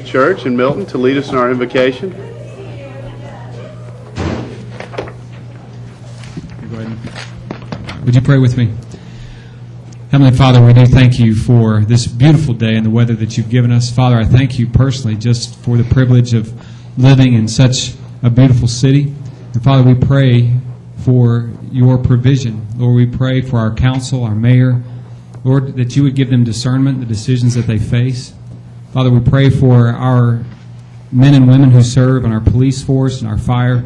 Church in Milton to lead us in our invocation. Go ahead. Would you pray with me? Heavenly Father, we do thank you for this beautiful day and the weather that you've given us. Father, I thank you personally just for the privilege of living in such a beautiful city. And Father, we pray for your provision. Lord, we pray for our council, our mayor. Lord, that you would give them discernment, the decisions that they face. Father, we pray for our men and women who serve in our police force and our fire.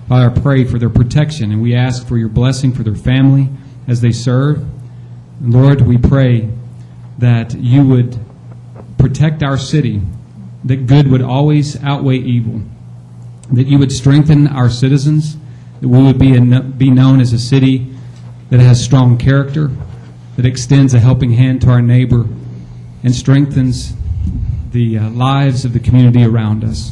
Father, I pray for their protection, and we ask for your blessing for their family as they serve. And Lord, we pray that you would protect our city, that good would always outweigh evil, that you would strengthen our citizens, that we would be known as a city that has strong character, that extends a helping hand to our neighbor, and strengthens the lives of the community around us.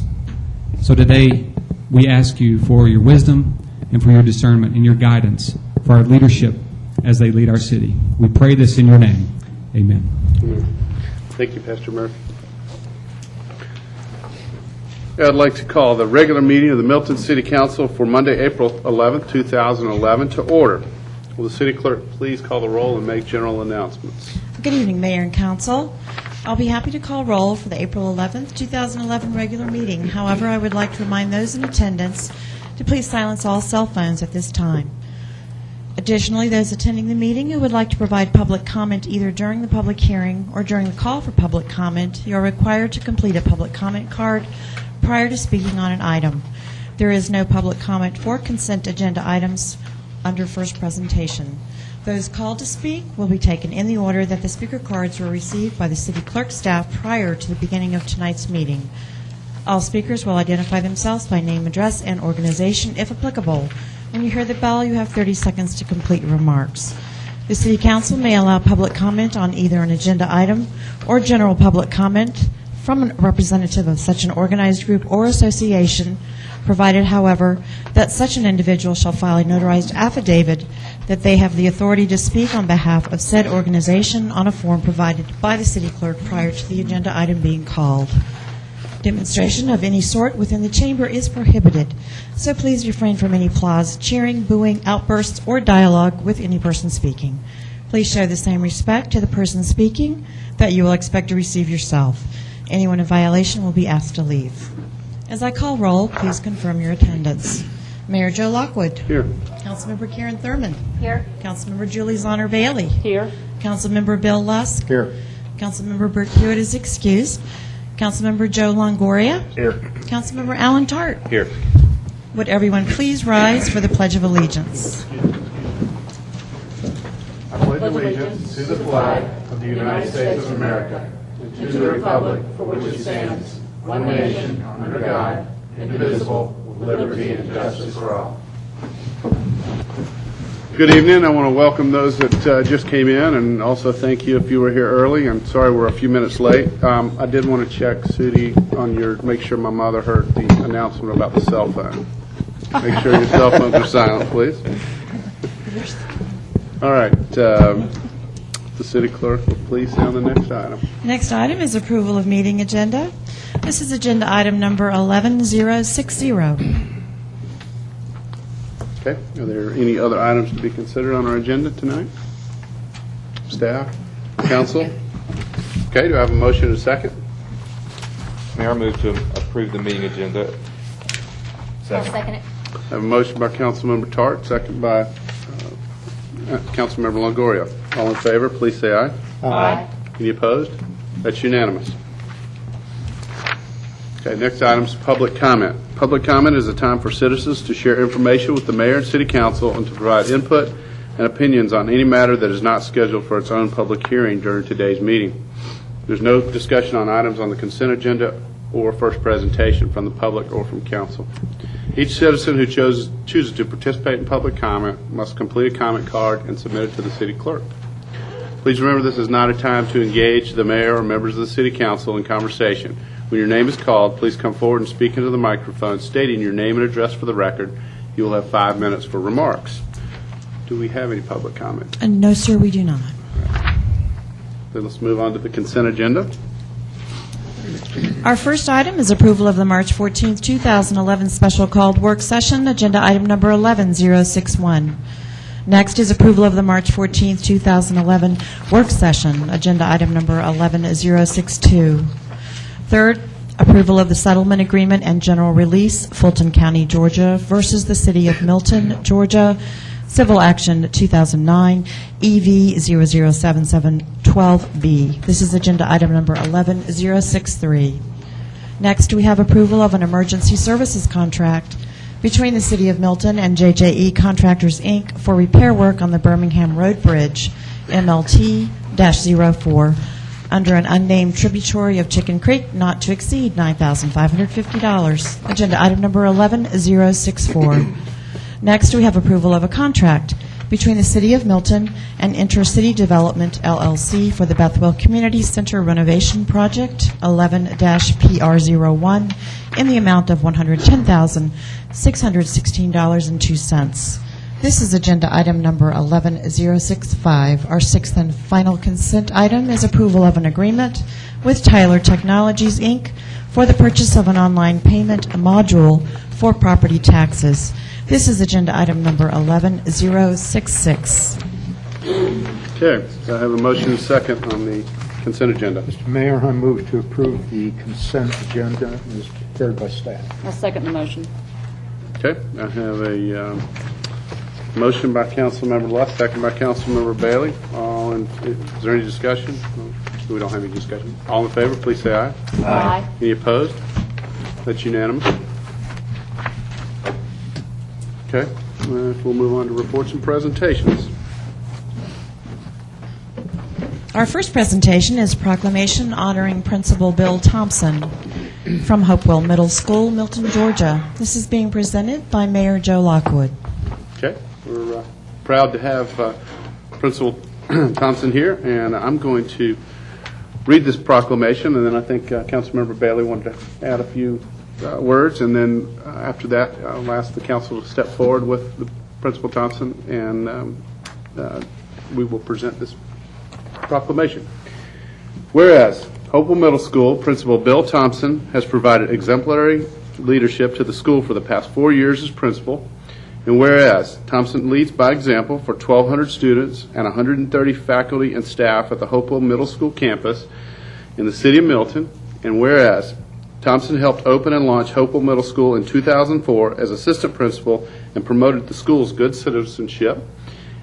So today, we ask you for your wisdom and for your discernment and your guidance for our leadership as they lead our city. We pray this in your name. Amen. Thank you, Pastor Murphy. I'd like to call the regular meeting of the Milton City Council for Monday, April 11th, 2011 to order. Will the city clerk please call the roll and make general announcements? Good evening, Mayor and Council. I'll be happy to call roll for the April 11th, 2011 regular meeting. However, I would like to remind those in attendance to please silence all cell phones at this time. Additionally, those attending the meeting who would like to provide public comment either during the public hearing or during the call for public comment, you are required to complete a public comment card prior to speaking on an item. There is no public comment for consent agenda items under first presentation. Those called to speak will be taken in the order that the speaker cards were received by the city clerk staff prior to the beginning of tonight's meeting. All speakers will identify themselves by name, address, and organization if applicable. When you hear the bell, you have 30 seconds to complete your remarks. The City Council may allow public comment on either an agenda item or general public comment from a representative of such an organized group or association, provided, however, that such an individual shall file a notarized affidavit that they have the authority to speak on behalf of said organization on a form provided by the city clerk prior to the agenda item being called. Demonstration of any sort within the chamber is prohibited, so please refrain from any applause, cheering, booing, outbursts, or dialogue with any person speaking. Please show the same respect to the person speaking that you will expect to receive yourself. Anyone in violation will be asked to leave. As I call roll, please confirm your attendance. Mayor Joe Lockwood. Here. Councilmember Karen Thurman. Here. Councilmember Julie Zonner Bailey. Here. Councilmember Bill Lusk. Here. Councilmember Bert Hewitt is excused. Councilmember Joe Longoria. Here. Councilmember Alan Tart. Here. Would everyone please rise for the Pledge of Allegiance? I pledge allegiance to the flag of the United States of America and to the republic for which it stands, one nation, under God, indivisible, with liberty and justice for all. Good evening. I want to welcome those that just came in, and also thank you if you were here early. I'm sorry we're a few minutes late. I did want to check, Sudi, on make sure my mother heard the announcement about the cell phone. Make sure your cell phones are silent, please. All right. The city clerk will please sound the next item. Next item is approval of meeting agenda. This is agenda item number 11060. Okay. Are there any other items to be considered on our agenda tonight? Staff? Council? Okay. Do I have a motion and a second? Mayor, I move to approve the meeting agenda. I'll second it. I have a motion by Councilmember Tart, second by Councilmember Longoria. All in favor, please say aye. Aye. Any opposed? That's unanimous. Okay, next item is public comment. Public comment is a time for citizens to share information with the mayor and city council and to provide input and opinions on any matter that is not scheduled for its own public hearing during today's meeting. There's no discussion on items on the consent agenda or first presentation from the public or from council. Each citizen who chooses to participate in public comment must complete a comment card and submit it to the city clerk. Please remember this is not a time to engage the mayor or members of the city council in conversation. When your name is called, please come forward and speak into the microphone, stating your name and address for the record. You will have 5 minutes for remarks. Do we have any public comment? No, sir, we do not. Then let's move on to the consent agenda. Our first item is approval of the March 14th, 2011 special called work session, agenda item number 11061. Next is approval of the March 14th, 2011 work session, agenda item number 11062. Third, approval of the settlement agreement and general release, Fulton County, Georgia versus the City of Milton, Georgia, Civil Action 2009, EV 007712B. This is agenda item number 11063. Next, we have approval of an emergency services contract between the City of Milton and JJE Contractors, Inc. for repair work on the Birmingham Road Bridge, MLT-04, under an unnamed tributary of Chicken Creek, not to exceed $9,550. Agenda item number 11064. Next, we have approval of a contract between the City of Milton and Intercity Development, LLC, for the Bethwell Community Center Renovation Project, 11-PR01, in the amount of $110,616.02. This is agenda item number 11065. Our sixth and final consent item is approval of an agreement with Tyler Technologies, Inc. for the purchase of an online payment module for property taxes. This is agenda item number 11066. Okay, so I have a motion and a second on the consent agenda. Mr. Mayor, I move to approve the consent agenda as prepared by staff. I'll second the motion. Okay, I have a motion by Councilmember Luss, second by Councilmember Bailey. Is there any discussion? We don't have any discussion. All in favor, please say aye. Aye. Any opposed? That's unanimous. Okay, we'll move on to reports and presentations. Our first presentation is proclamation honoring Principal Bill Thompson from Hopewell Middle School, Milton, Georgia. This is being presented by Mayor Joe Lockwood. Okay, we're proud to have Principal Thompson here, and I'm going to read this proclamation, and then I think Councilmember Bailey wanted to add a few words, and then after that, I'll ask the council to step forward with the Principal Thompson, and we will present this proclamation. Whereas Hopewell Middle School Principal Bill Thompson has provided exemplary leadership to the school for the past 4 years as principal, and whereas Thompson leads by example for 1,200 students and 130 faculty and staff at the Hopewell Middle School campus in the city of Milton, and whereas Thompson helped open and launch Hopewell Middle School in 2004 as assistant principal and promoted the school's good citizenship.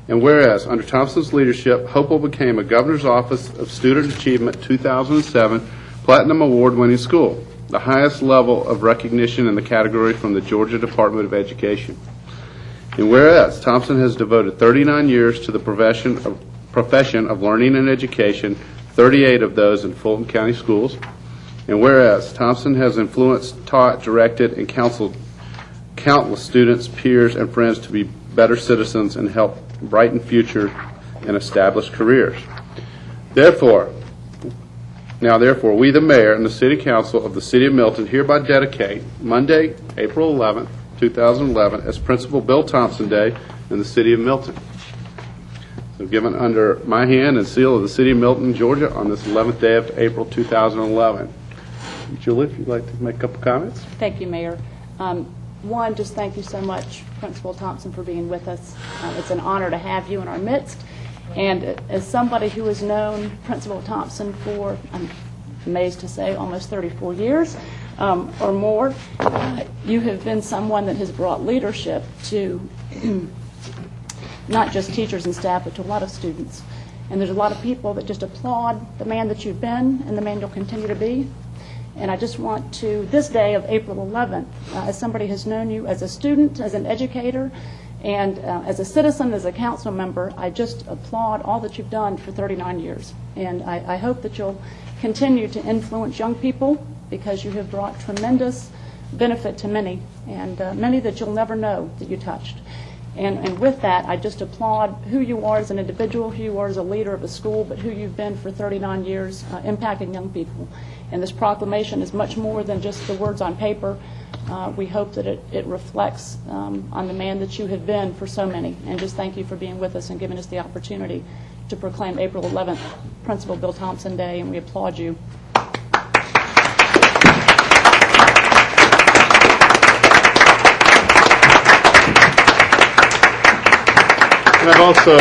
And whereas, under Thompson's leadership, Hopewell became a Governor's Office of Student Achievement 2007 Platinum Award-winning school, the highest level of recognition in the category from the Georgia Department of Education. And whereas, Thompson has devoted 39 years to the profession of learning and education, 38 of those in Fulton County schools. And whereas Thompson has influenced, taught, directed, and counseled countless students, peers, and friends to be better citizens and help brighten future and establish careers. Therefore, we, the mayor and the city council of the city of Milton, hereby dedicate Monday, April 11th, 2011, as Principal Bill Thompson Day in the city of Milton. So given under my hand and seal of the city of Milton, Georgia, on this 11th day of April 2011. Julie, if you'd like to make a couple comments. Thank you, Mayor. One, just thank you so much, Principal Thompson, for being with us. It's an honor to have you in our midst. And as somebody who has known Principal Thompson for, I'm amazed to say, almost 34 years or more, you have been someone that has brought leadership to not just teachers and staff, but to a lot of students. And there's a lot of people that just applaud the man that you've been and the man you'll continue to be. And I just want to, this day of April 11th, as somebody who's known you as a student, as an educator, and as a citizen, as a council member, I just applaud all that you've done for 39 years. And I hope that you'll continue to influence young people, because you have brought tremendous benefit to many, and many that you'll never know that you touched. And with that, I just applaud who you are as an individual, who you are as a leader of a school, but who you've been for 39 years impacting young people. And this proclamation is much more than just the words on paper. We hope that it reflects on the man that you have been for so many. And just thank you for being with us and giving us the opportunity to proclaim April 11th Principal Bill Thompson Day, and we applaud you. And I've also,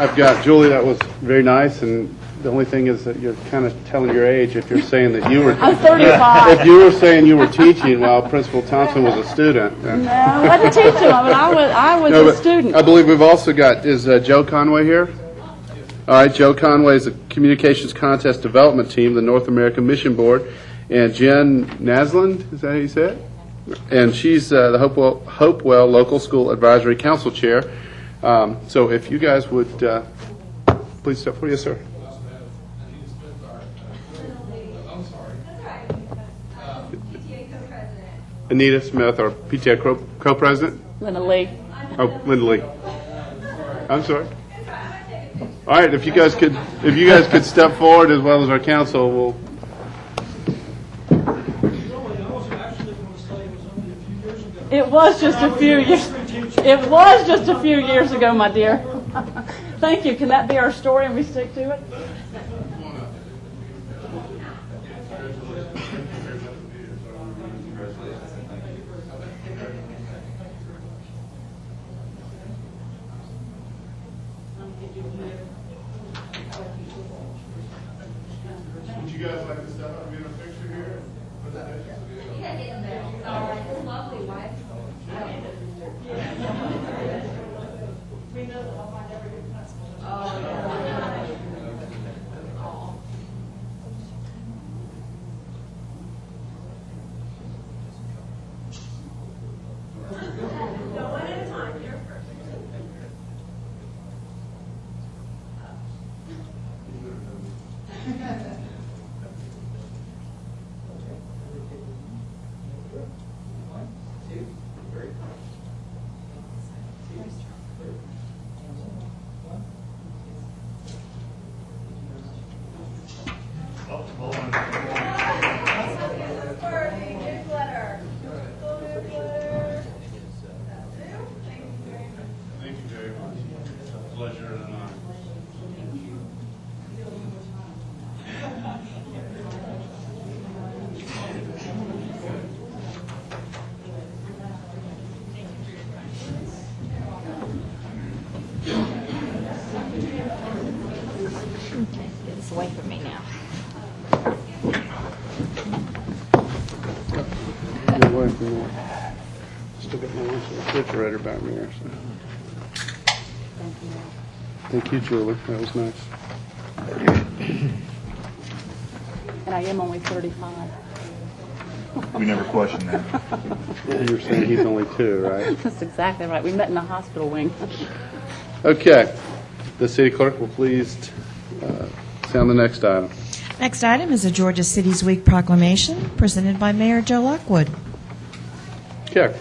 I've got Julie, that was very nice, and the only thing is that you're kind of telling your age if you're saying that you were... I'm 35. If you were saying you were teaching while Principal Thompson was a student. then- No, I wasn't teaching, but I was No, a but student. I believe we've also got, is Joe Conway here? All right, Joe Conway is the Communications Contest Development Team, the North American Mission Board, and Jen Nasland, is that how you say it? And she's the Hopewell Local School Advisory Council Chair. So if you guys would please step forward. Yes, sir. Anita Smith, our PTA co-president. Linda Lee. Oh, Linda Lee. I'm sorry. All right, if you guys could step forward as well as our council, we'll. It was just a few years. It was just a few years ago, my dear. Thank you. Can that be our story and we stick to it? Would you guys like to step up and get a picture here? Thank you very much. Pleasure and an honor. Get this away from me now. Get away from there. Still got my refrigerator back there. So. Thank you, Julie. That was nice. And I am only 35. We never questioned that. You were saying he's only 2, right? That's exactly right. We met in the hospital wing. Okay. The city clerk will please sound the next item. Next item is a Georgia Cities Week proclamation presented by Mayor Joe Lockwood. Okay.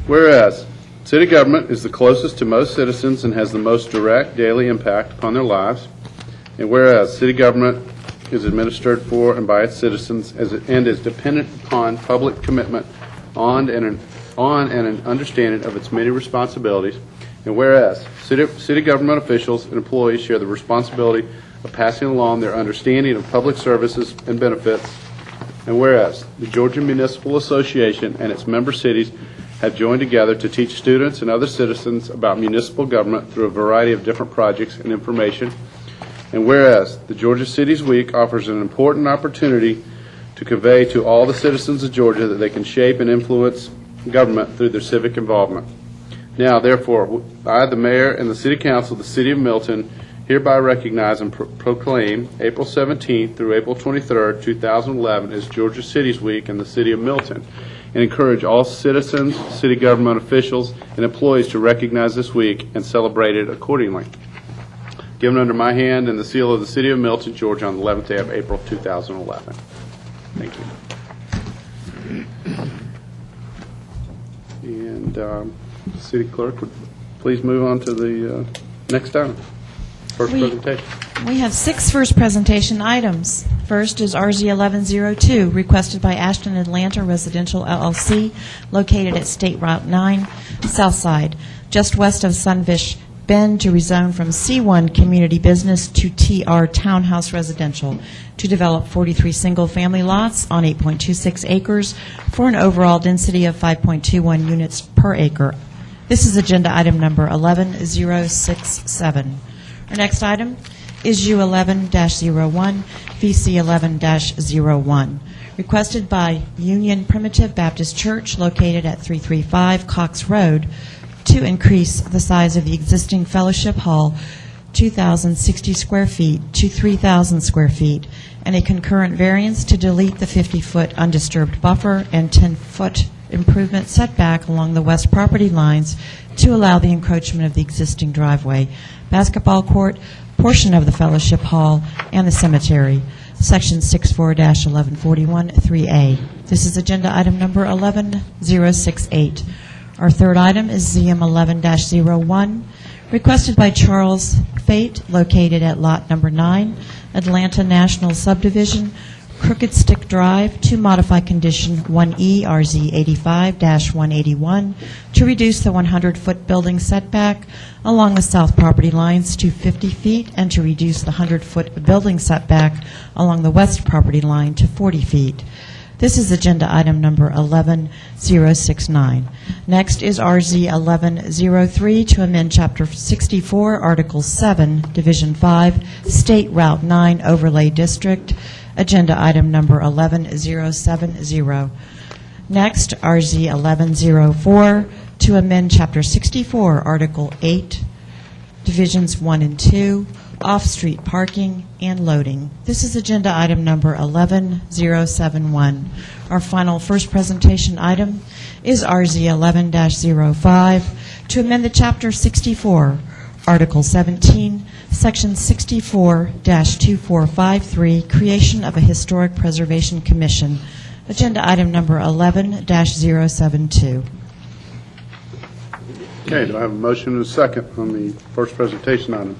Whereas city government is the closest to most citizens and has the most direct daily impact upon their lives, and whereas city government is administered for and by its citizens and is dependent upon public commitment on and an understanding of its many responsibilities, and whereas city government officials and employees share the responsibility of passing along their understanding of public services and benefits, and whereas the Georgia Municipal Association and its member cities have joined together to teach students and other citizens about municipal government through a variety of different projects and information, and whereas the Georgia Cities Week offers an important opportunity to convey to all the citizens of Georgia that they can shape and influence government through their civic involvement. Now, therefore, I, the Mayor, and the City Council of the City of Milton hereby recognize and proclaim April 17th through April 23rd, 2011 as Georgia Cities Week in the City of Milton, and encourage all citizens, city government officials, and employees to recognize this week and celebrate it accordingly. Given under my hand and the seal of the City of Milton, Georgia, on the 11th day of April, 2011. Thank you. And City Clerk, would please move on to the next item. First presentation. We have 6 first presentation items. First is RZ 1102, requested by Ashton Atlanta Residential LLC, located at State Route 9, Southside, just west of Sunfish Bend, to rezone from C1 Community Business to TR Townhouse Residential, to develop 43 single-family lots on 8.26 acres for an overall density of 5.21 units per acre, This is agenda item number 11067. Our next item is U11-01, VC11-01, requested by Union Primitive Baptist Church located at 335 Cox Road to increase the size of the existing fellowship hall 2,060 square feet to 3,000 square feet, and a concurrent variance to delete the 50-foot undisturbed buffer and 10-foot improvement setback along the west property lines to allow the encroachment of the existing driveway, basketball court, portion of the fellowship hall, and the cemetery. Section 64-1141, 3A. This is agenda item number 11068. Our third item is ZM 11-01, requested by Charles Fate, located at lot number 9, Atlanta National Subdivision, Crooked Stick Drive, to modify condition 1E RZ 85-181 to reduce the 100-foot building setback along the south property lines to 50 feet and to reduce the 100-foot building setback along the west property line to 40 feet. This is agenda item number 11069. Next is RZ 1103 to amend Chapter 64, Article 7, Division 5, State Route 9 Overlay District, agenda item number 11070. Next, RZ 1104 to amend Chapter 64, Article 8, Divisions 1 and 2, off-street parking and loading. This is agenda item number 11071. Our final first presentation item is RZ 11-05 to amend the Chapter 64, Article 17, Section 64-2453, creation of a Historic Preservation Commission. Agenda item number 11-072. Okay, do I have a motion and a second on the first presentation items?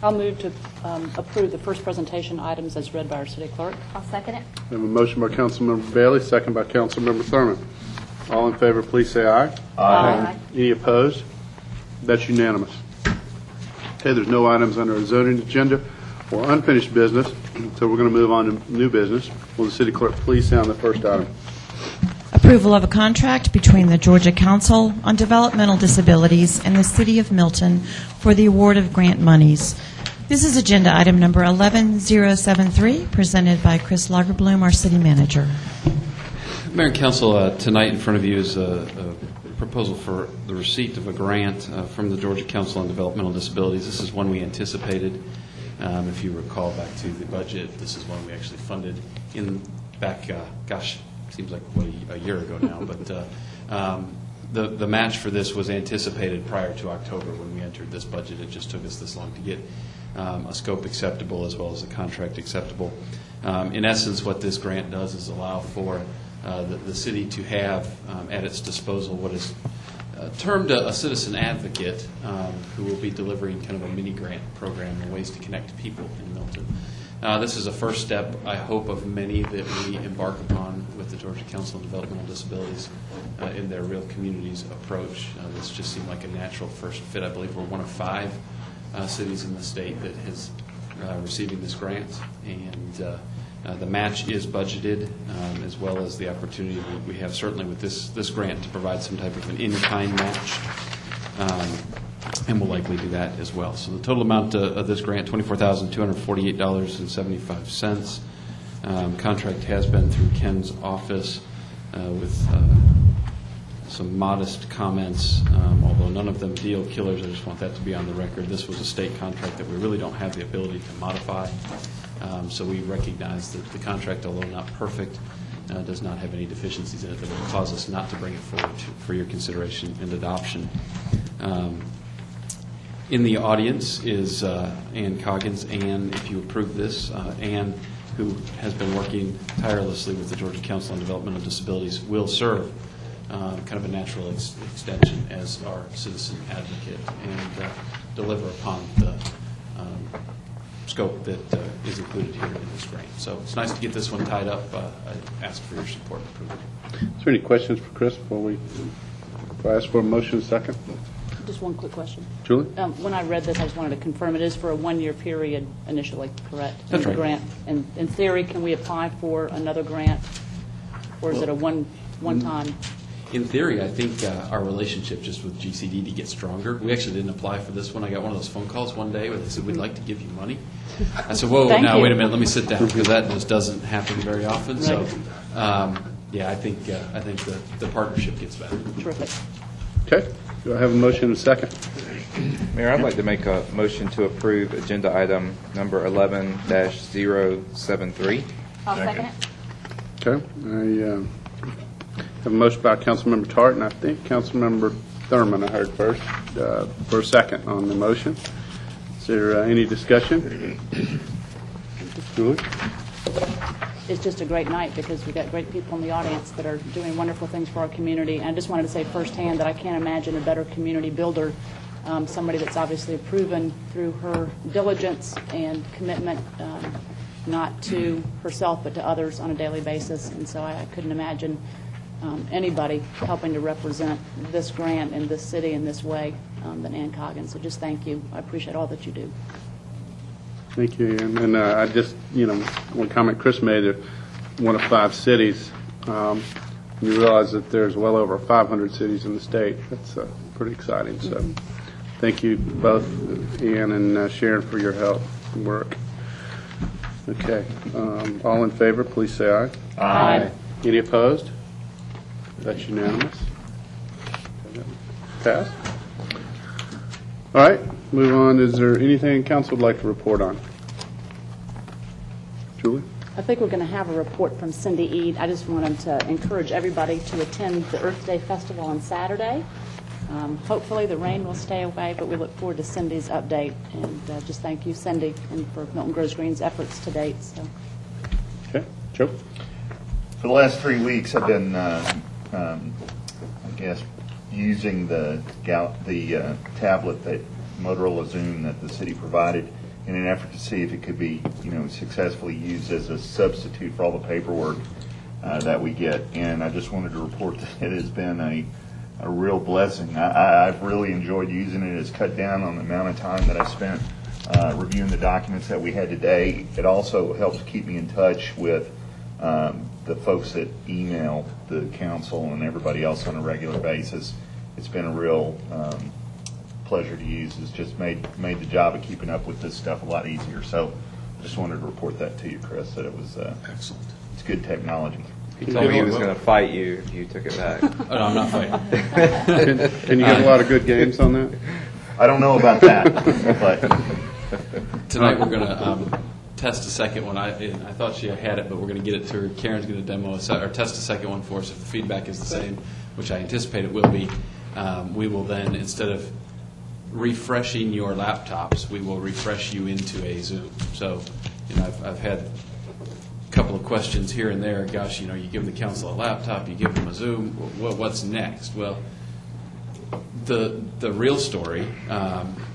I'll move to approve the first presentation items as read by our city clerk. I'll second it. We have a motion by Councilmember Bailey, second by Councilmember Thurman. All in favor, please say aye. Aye. Any opposed? That's unanimous. Okay, there's no items under the zoning agenda or unfinished business, so we're going to move on to new business. Will the city clerk please sound the first item? Approval of a contract between the Georgia Council on Developmental Disabilities and the City of Milton for the award of grant monies. This is agenda item number 11073, presented by Chris Lagerbloom, our city manager. Mayor and Council, tonight in front of you is a proposal for the receipt of a grant from the Georgia Council on Developmental Disabilities. This is one we anticipated. If you recall back to the budget, this is one we actually funded seems like a year ago now, but the match for this was anticipated prior to October when we entered this budget. It just took us this long to get a scope acceptable as well as a contract acceptable. In essence, what this grant does is allow for the city to have at its disposal what is termed a citizen advocate who will be delivering kind of a mini grant program and ways to connect people in Milton. This is a first step, I hope, of many that we embark upon with the Georgia Council on Developmental Disabilities in their Real Communities approach. This just seemed like a natural first fit. I believe we're one of 5 cities in the state that is receiving this grant, and the match is budgeted, as well as the opportunity we have certainly with this grant to provide some type of an in-kind match. And we'll likely do that as well. So the total amount of this grant, $24,248.75. Contract has been through Ken's office with some modest comments, although none of them deal killers. I just want that to be on the record. This was a state contract that we really don't have the ability to modify. So we recognize that the contract, although not perfect, does not have any deficiencies in it that would cause us not to bring it forward for your consideration and adoption. In the audience is Ann Coggins. Ann, if you approve this, Ann, who has been working tirelessly with the Georgia Council on Developmental Disabilities, will serve kind of a natural extension as our citizen advocate and deliver upon the scope that is included here in this grant. So it's nice to get this one tied up. I ask for your support and approval. Is there any questions for Chris before I ask for a motion second? Just one quick question. Julie? When I read this, I just wanted to confirm it is for a 1-year period initially, correct? That's The right. grant. And in theory, can we apply for another grant, or is it a one-time? in theory, I think our relationship just with GCD to get stronger. We actually didn't apply for this one. I got one of those phone calls one day where they said, we'd like to give you money. I said, whoa, Thank now you. wait a minute, let me sit down, because that just doesn't happen very often. So, yeah, I think the partnership gets better. Terrific. Okay. Do I have a motion and a second? Mayor, I'd like to make a motion to approve agenda item number 11-073. I'll second it. Okay. I have a motion by Councilmember Tartt, and I think Councilmember Thurman I heard first, for a second on the motion. Is there any discussion? Julie? It's just a great night because we've got great people in the audience that are doing wonderful things for our community. And I just wanted to say firsthand that I can't imagine a better community builder, somebody that's obviously proven through her diligence and commitment, not to herself but to others on a daily basis. And so I couldn't imagine anybody helping to represent this grant in this city in this way than Ann Coggins. So just thank you. I appreciate all that you do. Thank you, Ian. And I just, one comment Chris made, that one of 5 cities, you realize that there's well over 500 cities in the state. That's pretty exciting. So thank you both, Ian and Sharon, for your help and work. Okay. All in favor, please say aye. Aye. Any opposed? That's unanimous. Passed. All right, move on. Is there anything council would like to report on? Julie? I think we're going to have a report from Cindy Eade. I just wanted to encourage everybody to attend the Earth Day Festival on Saturday. Hopefully the rain will stay away, but we look forward to Cindy's update. And just thank you, Cindy, and for Milton Groves Green's efforts to date. So. Okay, Joe? For the last 3 weeks, I've been, I guess, using the tablet that Motorola Zoom that the city provided in an effort to see if it could be, successfully used as a substitute for all the paperwork that we get. And I just wanted to report that it has been a real blessing. I've really enjoyed using it. It's cut down on the amount of time that I spent reviewing the documents that we had today. It also helps keep me in touch with the folks that email the council and everybody else on a regular basis. It's been a real pleasure to use. It's just made the job of keeping up with this stuff a lot easier. So I just wanted to report that to you, Chris, that it was Excellent. it's good technology. He told me he was going to fight you if you took it back. Oh, no, I'm not fighting. Can you get a lot of good games on that? I don't know about that, but Tonight we're going to test a second one. I thought she had it, but we're going to get it to her. Karen's going to demo or test a second one for us. If the feedback is the same, which I anticipate it will be, we will then, instead of refreshing your laptops, we will refresh you into a Zoom. So, I've had a couple of questions here and there. Gosh, you give the council a laptop, you give them a Zoom. What's next? Well, the real story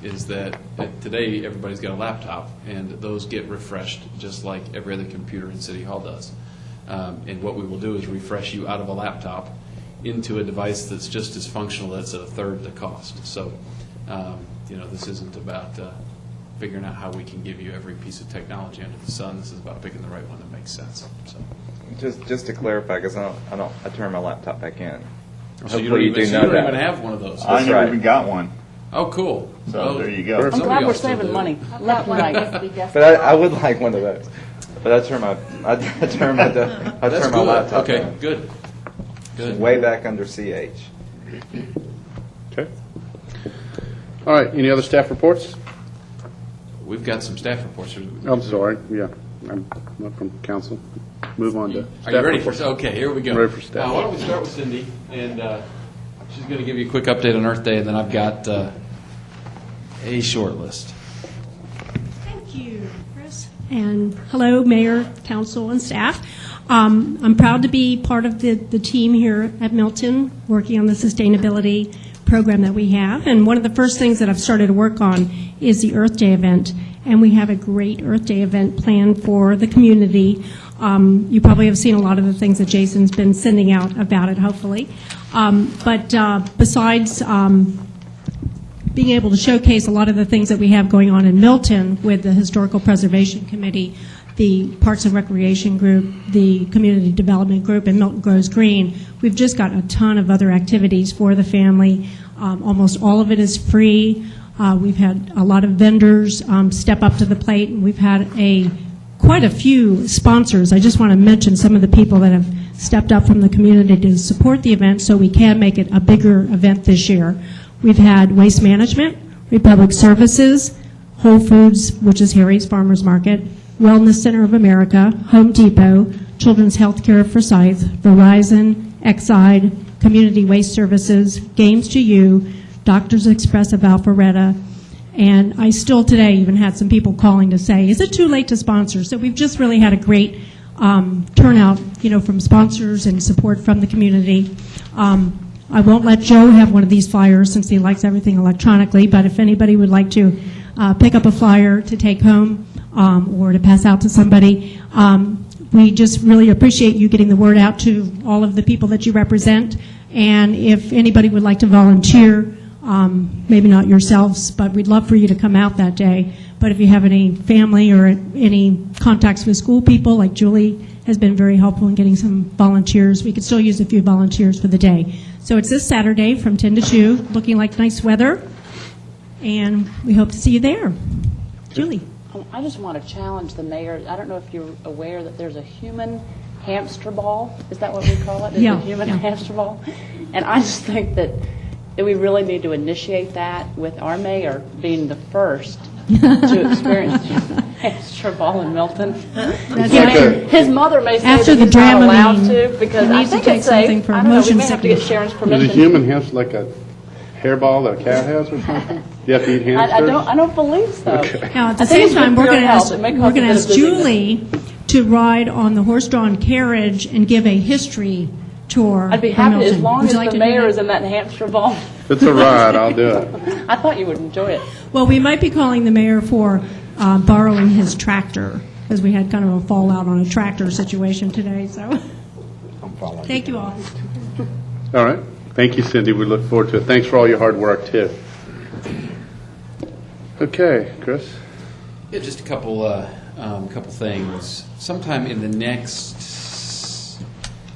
is that today everybody's got a laptop, and those get refreshed just like every other computer in City Hall does. And what we will do is refresh you out of a laptop into a device that's just as functional, that's at a third the cost. So, this isn't about figuring out how we can give you every piece of technology under the sun. This is about picking the right one that makes sense. So, Just to clarify, because I turn my laptop back in. so you Hopefully don't know that. even have one of those. I never right. even got one. Oh, cool. So there you go. I'm Somebody glad we're else will saving do it. money. I've Left got and one right. USB desktop. But I would like one of those. But I turn my That's my good. laptop Okay, in. good. Good. Way back under CH. Okay. All right, any other staff reports? We've got some staff reports. I'm sorry, yeah, I'm not from council. Move on to staff Are you ready reports. for? Okay, here we go. Ready for staff. Why don't we start with Cindy, and she's going to give you a quick update on Earth Day, and then I've got a short list. Thank you, Chris. And hello, Mayor, Council, and staff. I'm proud to be part of the team here at Milton, working on the sustainability program that we have. And one of the first things that I've started to work on is the Earth Day event. And we have a great Earth Day event planned for the community. You probably have seen a lot of the things that Jason's been sending out about it, hopefully. But besides being able to showcase a lot of the things that we have going on in Milton with the Historical Preservation Committee, the Parks and Recreation Group, the Community Development Group, and Milton Grows Green, we've just got a ton of other activities for the family. Almost all of it is free. We've had a lot of vendors step up to the plate, and we've had quite a few sponsors. I just want to mention some of the people that have stepped up from the community to support the event so we can make it a bigger event this year. We've had Waste Management, Republic Services, Whole Foods, which is Harry's Farmers Market, Wellness Center of America, Home Depot, Children's Healthcare of Forsyth, Verizon, Exide, Community Waste Services, Games to You, Doctors Express of Alpharetta, and I still today even had some people calling to say, is it too late to sponsor? So we've just really had a great turnout, from sponsors and support from the community. I won't let Joe have one of these flyers since he likes everything electronically, but if anybody would like to pick up a flyer to take home or to pass out to somebody, we just really appreciate you getting the word out to all of the people that you represent. And if anybody would like to volunteer, maybe not yourselves, but we'd love for you to come out that day. But if you have any family or any contacts with school people, like Julie has been very helpful in getting some volunteers, we could still use a few volunteers for the day. So it's this Saturday from 10 to 2, looking like nice weather, and we hope to see you there. Julie. I just want to challenge the mayor. I don't know if you're aware that there's a human hamster ball. Is that what we call it? Is Yeah, a human yeah. hamster ball? And I just think that we really need to initiate that with our mayor being the first to experience the hamster ball in Milton. That's His mother may say After that the he's not Dramamine, allowed to because he I needs to think take it's safe. something for I don't know. We motion may have to get sickness. Sharon's Is permission. a human hamster like a hairball that a cat has or something? Do you have to eat hamsters? I don't believe so. Now, at the I think same it's time, good we're for going to your ask, health. It may we're cause a going to bit ask of dizziness. Julie to ride on the horse-drawn carriage and give a history tour. I'd be for happy as Milton. long Would as you like the to do mayor that? is in that hamster ball. It's a ride, I'll do it. I thought you would enjoy it. Well, we might be calling the mayor for borrowing his tractor, because we had kind of a fallout on a tractor situation today, so. Thank you all. All right. Thank you, Cindy. We look forward to it. Thanks for all your hard work, too. Okay, Chris? Yeah, just a couple things. Sometime in the next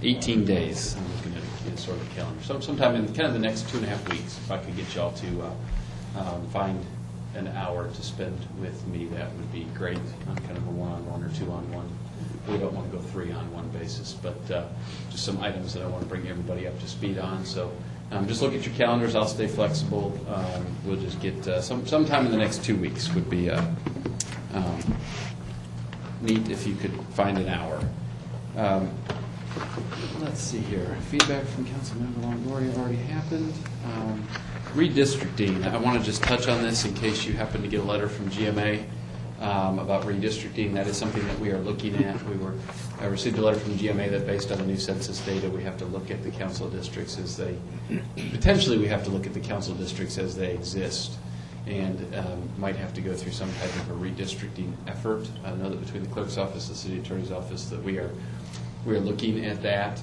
18 days, I'm looking at a sort of calendar. So sometime in kind of the next 2.5 weeks, if I could get y'all to find an hour to spend with me, that would be great on kind of a one-on-one or two-on-one. We don't want to go three-on-one basis, but just some items that I want to bring everybody up to speed on. So just look at your calendars. I'll stay flexible. We'll just get sometime in the next 2 weeks would be neat if you could find an hour. Let's see here. Feedback from Councilmember Longoria already happened. Redistricting. I want to just touch on this in case you happen to get a letter from GMA about redistricting. That is something that we are looking at. I received a letter from GMA that based on the new census data, we have to look at the council districts as they, potentially we have to look at the council districts as they exist, and might have to go through some type of a redistricting effort. I know that between the clerk's office, the city attorney's office, that we are looking at that.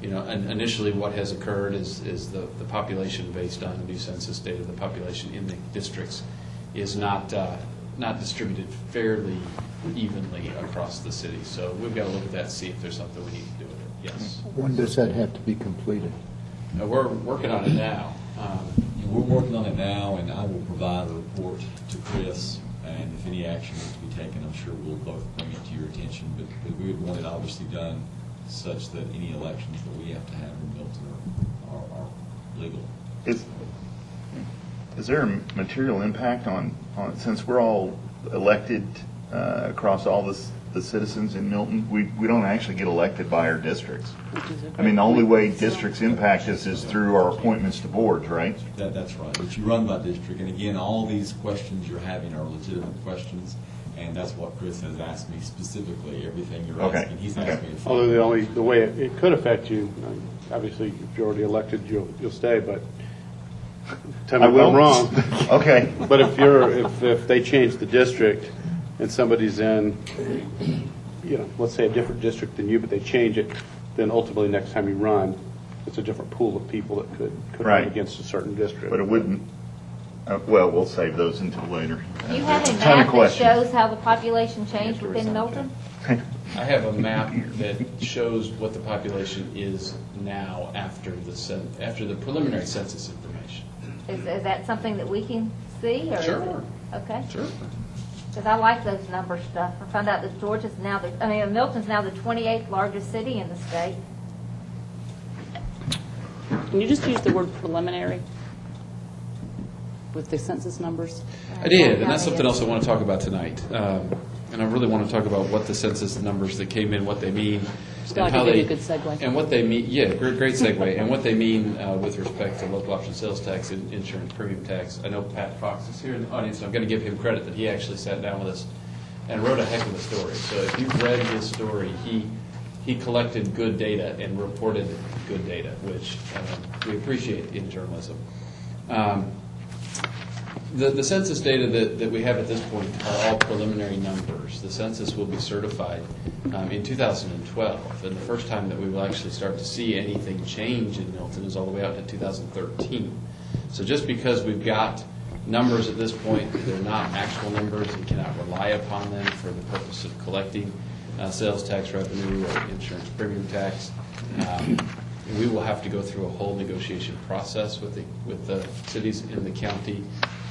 And initially what has occurred is the population based on the new census data, the population in the districts is not distributed fairly evenly across the city. So we've got to look at that and see if there's something we need to do with it. Yes. When does that have to be completed? We're working on it now. We're working on it now, and I will provide a report to Chris, and if any action needs to be taken, I'm sure we'll both bring it to your attention, but we would want it obviously done such that any elections that we have to have in Milton are legal. Is there a material impact on since we're all elected across all the citizens in Milton, we don't actually get elected by our districts. I mean, the only way districts impact us is through our appointments to boards, right? That's right. But you run by district, and again, all these questions you're having are legitimate questions, and that's what Chris has asked me specifically. Everything you're asking, he's asked me. Although the way it could affect you, obviously, if you're already elected, you'll stay, but tell me if I'm wrong. Okay. But if they change the district and somebody's in, let's say a different district than you, but they change it, then ultimately next time you run, it's a different pool of people that could run Right. against a certain district. But it wouldn't Well, we'll save those until later. Do you have a Ton of map that questions. shows how the population changed within Milton? I have a map that shows what the population is now after the preliminary census information. Is that something that we can see? Or is Sure. it- Okay. Sure. Because I like those number stuff. I found out that Milton's now the 28th largest city in the state. Can you just use the word preliminary with the census numbers? I did, and that's something else I want to talk about tonight. And I really want to talk about what the census numbers that came in, what they mean, Just like a good segue. and what they mean. Yeah, great segue, and what they mean with respect to local option sales tax and insurance premium tax. I know Pat Fox is here in the audience, and I'm going to give him credit that he actually sat down with us and wrote a heck of a story. So if you've read his story, he collected good data and reported good data, which we appreciate in journalism. The census data that we have at this point are all preliminary numbers. The census will be certified in 2012, and the first time that we will actually start to see anything change in Milton is all the way out to 2013. So just because we've got numbers at this point, they're not actual numbers and cannot rely upon them for the purpose of collecting sales tax revenue or insurance premium tax. We will have to go through a whole negotiation process with the cities in the county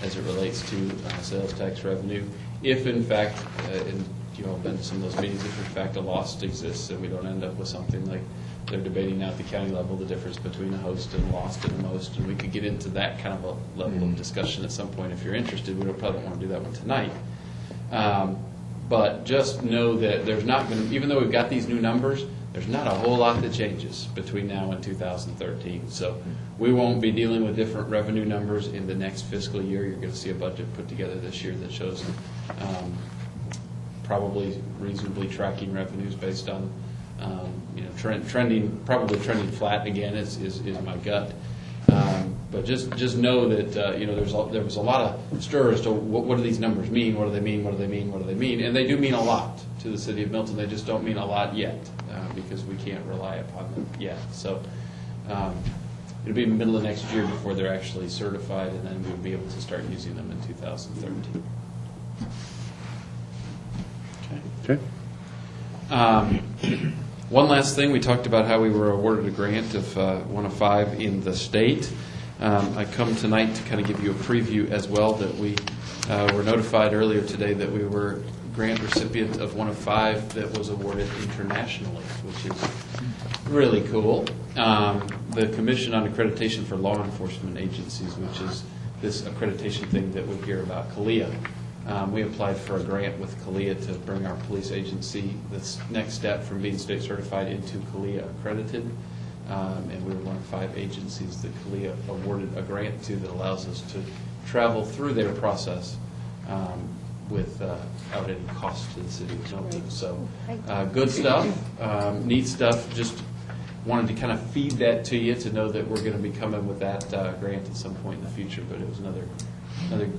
as it relates to sales tax revenue. If in fact, and you all have been to some of those meetings, if in fact a loss exists and we don't end up with something like they're debating now at the county level, the difference between a host and a lost and a most, and we could get into that kind of a level of discussion at some point if you're interested. We probably don't want to do that one tonight. But just know that there's not going to, even though we've got these new numbers, there's not a whole lot that changes between now and 2013. So we won't be dealing with different revenue numbers in the next fiscal year. You're going to see a budget put together this year that shows probably reasonably tracking revenues based on probably trending flat again is my gut. But just know that there was a lot of stir as to what do these numbers mean? What do they mean? What do they mean? What do they mean? And they do mean a lot to the city of Milton. They just don't mean a lot yet because we can't rely upon them yet. So it'll be in the middle of next year before they're actually certified, and then we'll be able to start using them in 2013. Okay. One last thing, we talked about how we were awarded a grant of 1 of 5 in the state. I come tonight to kind of give you a preview as well that we were notified earlier today that we were grant recipient of 1 of 5 that was awarded internationally, which is really cool. The Commission on Accreditation for Law Enforcement Agencies, which is this accreditation thing that we hear about, CALEA. We applied for a grant with CALEA to bring our police agency this next step from being state certified into CALEA accredited. And we were one of 5 agencies that CALEA awarded a grant to that allows us to travel through their process without any cost to the city of Milton. So good stuff, neat stuff. Just wanted to kind of feed that to you to know that we're going to be coming with that grant at some point in the future, but it was another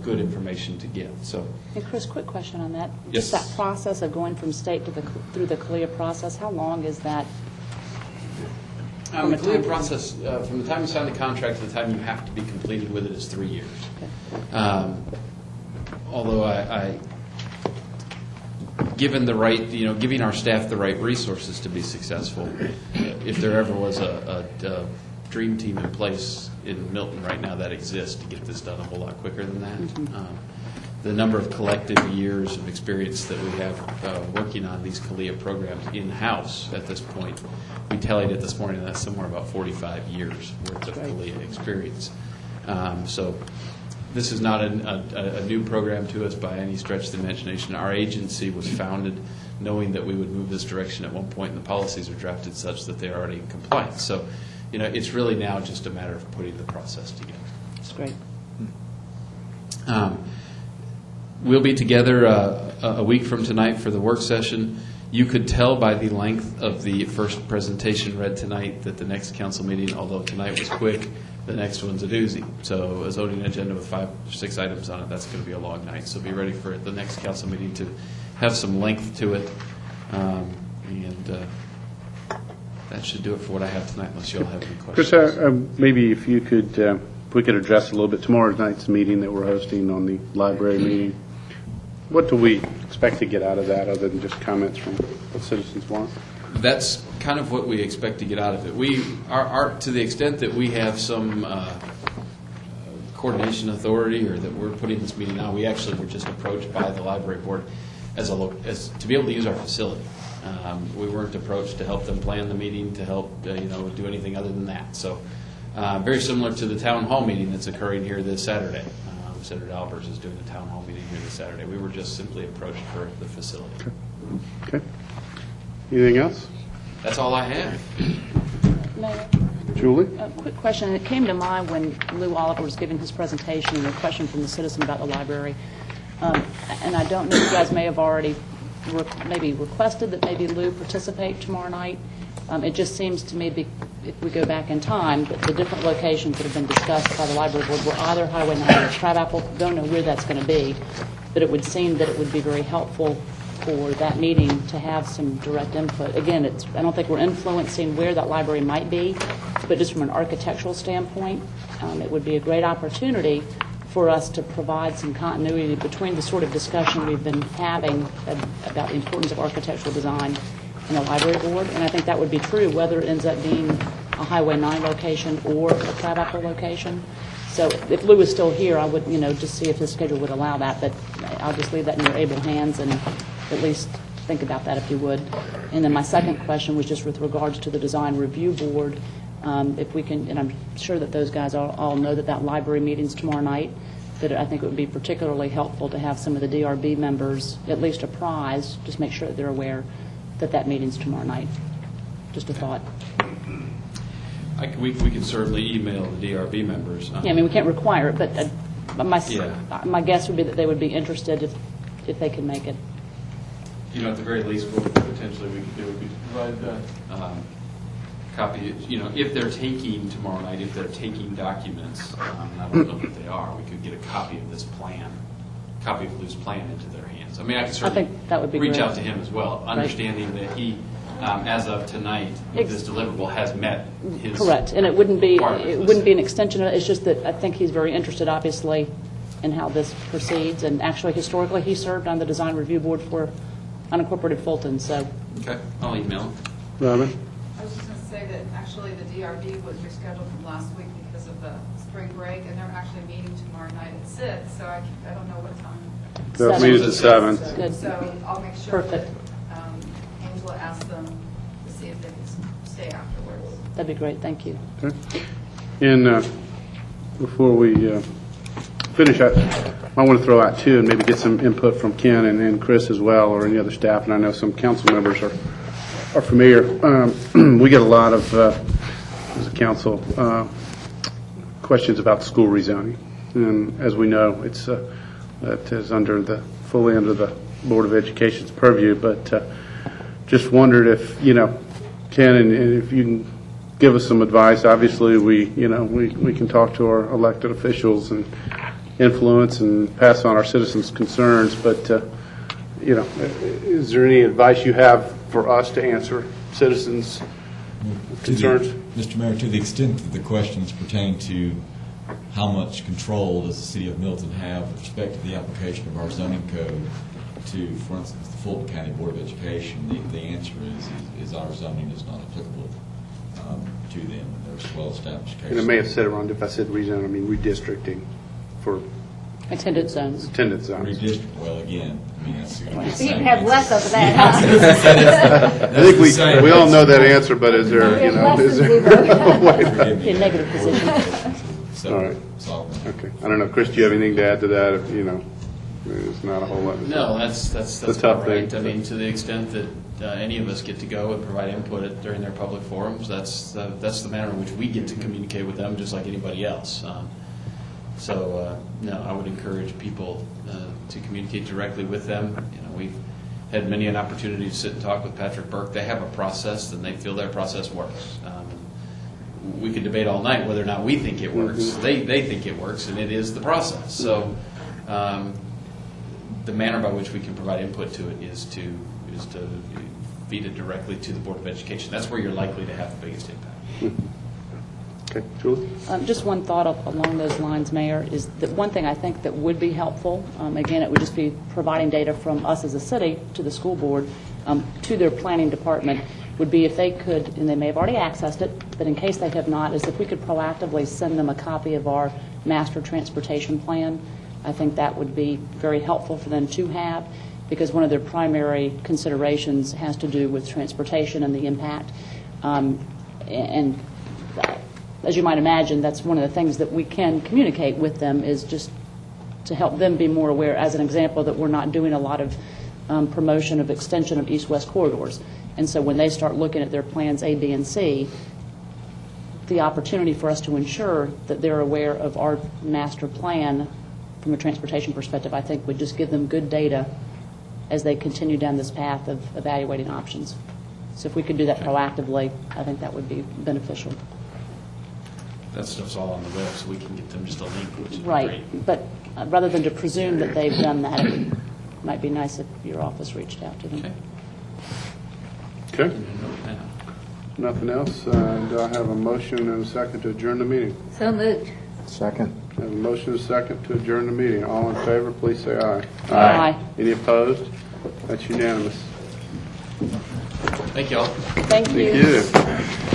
good information to get. So, And Chris, quick question on that. Yes. Just that process of going from state to through the CALEA process, how long is that? the CALEA process, from the time you sign the contract to the time you have to be completed with it is 3 years. Okay. Although I given the right, giving our staff the right resources to be successful, if there ever was a dream team in place in Milton right now that exists to get this done a whole lot quicker than that. Mm-hmm. The number of collective years of experience that we have working on these CALEA programs in-house at this point, we tallied it this morning, and that's somewhere about 45 years worth of CALEA experience. So this is not a new program to us by any stretch of the imagination. Our agency was founded knowing that we would move this direction at one point, and the policies are drafted such that they're already in compliance. So, it's really now just a matter of putting the process together. That's great. We'll be together a week from tonight for the work session. You could tell by the length of the first presentation read tonight that the next council meeting, although tonight was quick, the next one's a doozy. So a zoning agenda with 5 or 6 items on it, that's going to be a long night. So be ready for the next council meeting to have some length to it. That should do it for what I have tonight, unless you all have any questions. Chris, maybe if you could if we could address a little bit tomorrow night's meeting that we're hosting on the library meeting. What do we expect to get out of that other than just comments from what citizens want? That's kind of what we expect to get out of it. We are to the extent that we have some coordination authority, or that we're putting this meeting on. We actually were just approached by the library board as to be able to use our facility. We weren't approached to help them plan the meeting, to help do anything other than that. So very similar to the town hall meeting that's occurring here this Saturday. Senator Albers is doing the town hall meeting here this Saturday. We were just simply approached for the facility. Okay. Anything else? That's all I have. Mayor, Julie? a quick question. It came to mind when Lou Oliver was giving his presentation, and a question from the citizen about the library. And I don't know if you guys may have already maybe requested that maybe Lou participate tomorrow night. It just seems to me, if we go back in time, that the different locations that have been discussed by the library board were either Highway 9 or Crabapple. Don't know where that's going to be, but it would seem that it would be very helpful for that meeting to have some direct input. Again, I don't think we're influencing where that library might be, but just from an architectural standpoint, it would be a great opportunity for us to provide some continuity between the sort of discussion we've been having about the importance of architectural design in the library board. And I think that would be true whether it ends up being a Highway 9 location or a Crabapple location. So if Lou is still here, I would, just see if his schedule would allow that. But I'll just leave that in your able hands and at least think about that if you would. And then my second question was just with regards to the design review board. If we can, and I'm sure that those guys all know that library meeting's tomorrow night, that I think it would be particularly helpful to have some of the DRB members at least apprised, just make sure that they're aware that meeting's tomorrow night. Just a thought. We can certainly email the DRB members. Yeah, we can't require it, but my guess would be that they would be interested if they can make it. At the very least, what potentially we could do would be provide copy, if they're taking tomorrow night, if they're taking documents, I don't know what they are, we could get a copy of this plan, copy of Lou's plan into their hands. I could certainly think that would be reach great. out to him as well, understanding that he, as of tonight, this deliverable has met his... Correct, and it wouldn't be an extension of it. It's just that I think he's very interested, obviously, in how this proceeds. And actually, historically, he served on the design review board for unincorporated Fulton. So, okay, I'll email him. Robin? I was just going to say that actually the DRB was rescheduled from last week because of the spring break, and they're actually meeting tomorrow night at 6, so I don't know what time. That means at 7. Good. So I'll make sure Perfect. that Angela asks them to see if they can stay afterwards. That'd be great. Thank you. Okay. And before we finish, I want to throw out, too, and maybe get some input from Ken and Chris as well, or any other staff, and I know some council members are familiar. We get a lot of, as a council, questions about school rezoning. And as we know, that is fully under the Board of Education's purview, but just wondered if, Ken, and if you can give us some advice. Obviously, we can talk to our elected officials and influence and pass on our citizens' concerns, but, is there any advice you have for us to answer citizens' concerns? Mr. Mayor, to the extent that the questions pertain to how much control does the City of Milton have with respect to the application of our zoning code to, for instance, the Fulton County Board of Education, the answer is our zoning is not applicable to them. There's well-established cases. And I may have said it wrong if I said rezone. I mean redistricting for Attendance zones. attendance zones. Redistrict, well, again, that's... So you can have less of that, huh? I think we all know that answer, but is there, is there a way? Be a negative position. All right. Okay. I don't know, Chris, do you have anything to add to that? If, it's not a whole lot. No, that's a tough right. thing. I mean, to the extent that any of us get to go and provide input during their public forums, that's the manner in which we get to communicate with them, just like anybody else. No, I would encourage people to communicate directly with them. We've had many an opportunity to sit and talk with Patrick Burke. They have a process, and they feel their process works. We could debate all night whether or not we think it works. Mm-hmm. They think it works, and it is the process. So the manner by which we can provide input to it is to feed it directly to the Board of Education. That's where you're likely to have the biggest impact. Okay, Julie? Just one thought along those lines, Mayor, is that one thing I think that would be helpful, again, it would just be providing data from us as a city to the school board, to their planning department, would be if they could, and they may have already accessed it, but in case they have not, is if we could proactively send them a copy of our master transportation plan. I think that would be very helpful for them to have, because one of their primary considerations has to do with transportation and the impact. And as you might imagine, that's one of the things that we can communicate with them, is just to help them be more aware, as an example, that we're not doing a lot of promotion of extension of east-west corridors. And so when they start looking at their plans A, B, and C, the opportunity for us to ensure that they're aware of our master plan from a transportation perspective, I think would just give them good data as they continue down this path of evaluating options. So if we could do that proactively, I think that would be beneficial. That stuff's all on the web, so we can get them just a link, which is Right, great. but rather than to presume that they've done that, it might be nice if your office reached out to them. Okay. Okay. Nothing else? Do I have a motion and a second to adjourn the meeting? So moved. Second. I have a motion and a second to adjourn the meeting. All in favor, please say aye. Aye. Any opposed? That's unanimous. Thank you all. Thank you. Thank you.